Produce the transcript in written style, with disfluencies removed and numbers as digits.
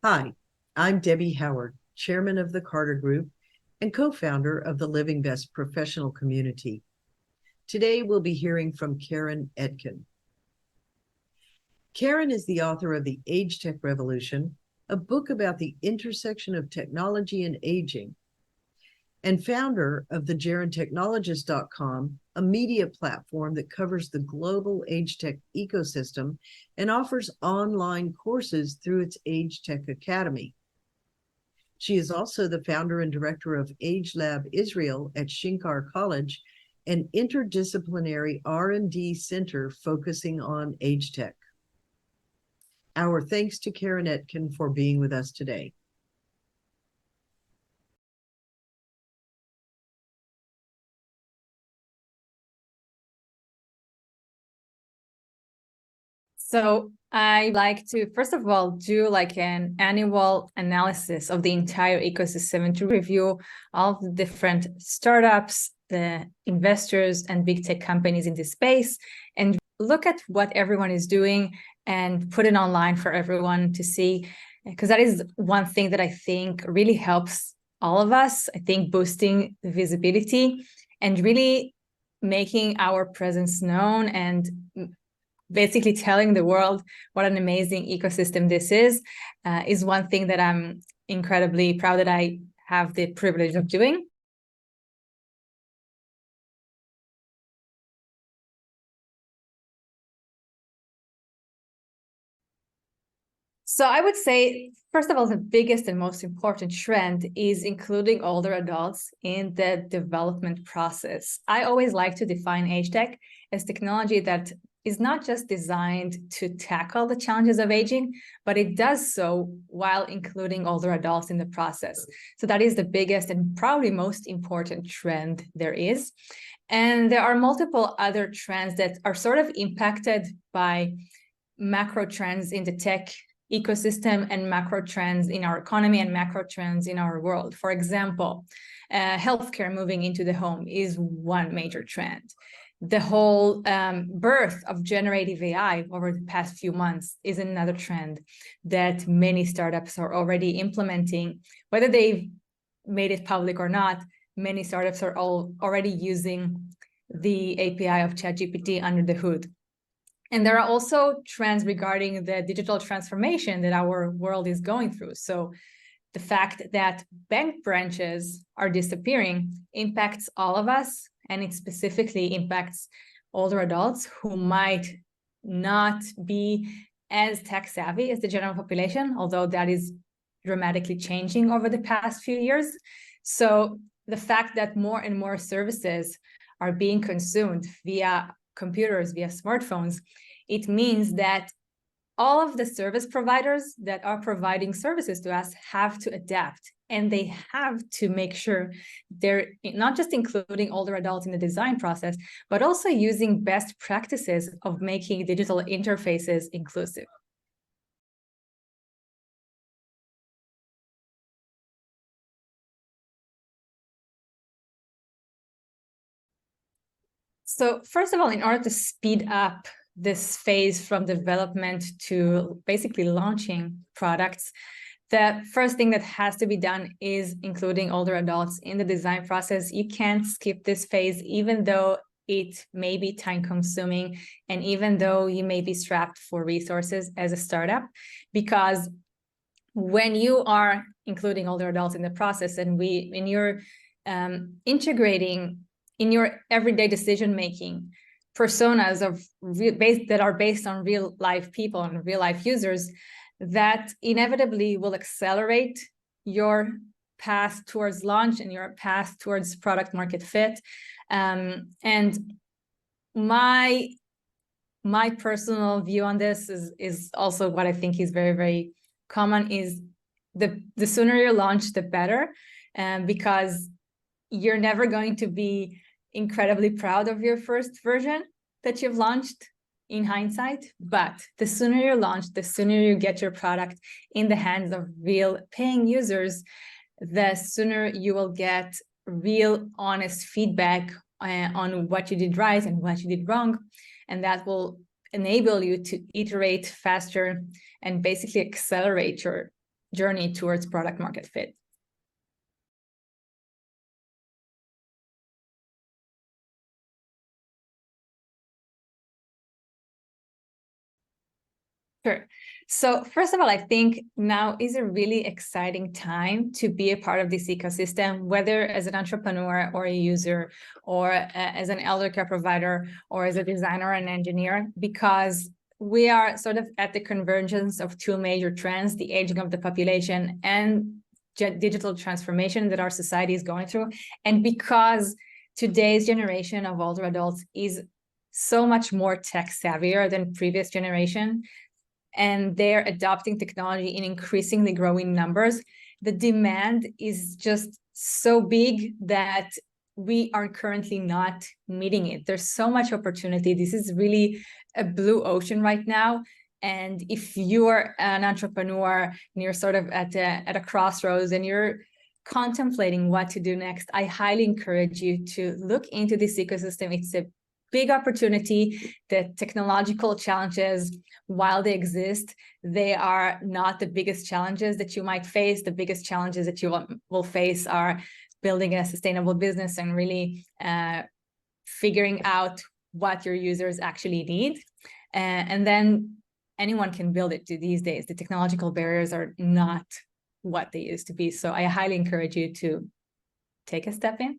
Hi, I'm Debbie Howard, Chairman of the Carter Group and co-founder of the Living Best professional community. Today, we'll be hearing from Keren Etkin. Keren is the author of the AgeTech Revolution, a book about the intersection of technology and aging, and founder of the GeronTechnologist.com, a media platform that covers the global AgeTech ecosystem and offers online courses through its AgeTech Academy. She is also the founder and director of AgeLab Israel at Shenkar College, an interdisciplinary R&D center focusing on AgeTech. Our thanks to Keren Etkin for being with us today. So I like to, first of all, do like an annual analysis of the entire ecosystem and to review all the different startups, the investors and big tech companies in this space, and look at what everyone is doing and put it online for everyone to see, because that is one thing that I think really helps all of us. I think boosting the visibility and really making our presence known and basically telling the world what an amazing ecosystem this is one thing that I'm incredibly proud that I have the privilege of doing. So I would say, first of all, the biggest and most important trend is including older adults in the development process. I always like to define age tech as technology that is not just designed to tackle the challenges of aging, but it does so while including older adults in the process. So that is the biggest and probably most important trend there is. And there are multiple other trends that are sort of impacted by macro trends in the tech ecosystem and macro trends in our economy and macro trends in our world. For example, healthcare moving into the home is one major trend. The whole birth of generative AI over the past few months is another trend that many startups are already implementing. Whether they've made it public or not, many startups are already using the API of ChatGPT under the hood. And there are also trends regarding the digital transformation that our world is going through. So the fact that bank branches are disappearing impacts all of us, and it specifically impacts older adults who might not be as tech savvy as the general population, although that is dramatically changing over the past few years. So the fact that more and more services are being consumed via computers, via smartphones, it means that all of the service providers that are providing services to us have to adapt, and they have to make sure they're not just including older adults in the design process, but also using best practices of making digital interfaces inclusive. So first of all, in order to speed up this phase from development to basically launching products, the first thing that has to be done is including older adults in the design process. You can't skip this phase, even though it may be time consuming and even though you may be strapped for resources as a startup, because when you are including older adults in the process and when you're integrating in your everyday decision-making personas that are based on real life people and real life users, that inevitably will accelerate your path towards launch and your path towards product market fit. And my personal view on this is also what I think is very, very common, is the sooner you launch, the better, because you're never going to be incredibly proud of your first version that you've launched in hindsight, but the sooner you launch, the sooner you get your product in the hands of real paying users, the sooner you will get real honest feedback on what you did right and what you did wrong, and that will enable you to iterate faster and basically accelerate journey towards product market fit. Sure. So first of all, I think now is a really exciting time to be a part of this ecosystem, whether as an entrepreneur or a user, or as an elder care provider, or as a designer and engineer, because we are sort of at the convergence of two major trends, the aging of the population and digital transformation that our society is going through. And because today's generation of older adults is so much more tech savvier than previous generation, and they're adopting technology in increasingly growing numbers, the demand is just so big that we are currently not meeting it. There's so much opportunity. This is really a blue ocean right now. And if you're an entrepreneur and you're sort of at a crossroads and you're contemplating what to do next, I highly encourage you to look into this ecosystem. It's a big opportunity. The technological challenges, while they exist, they are not the biggest challenges that you might face. The biggest challenges that you will face are building a sustainable business and really figuring out what your users actually need. And then anyone can build it these days. The technological barriers are not what they used to be. So I highly encourage you to take a step in.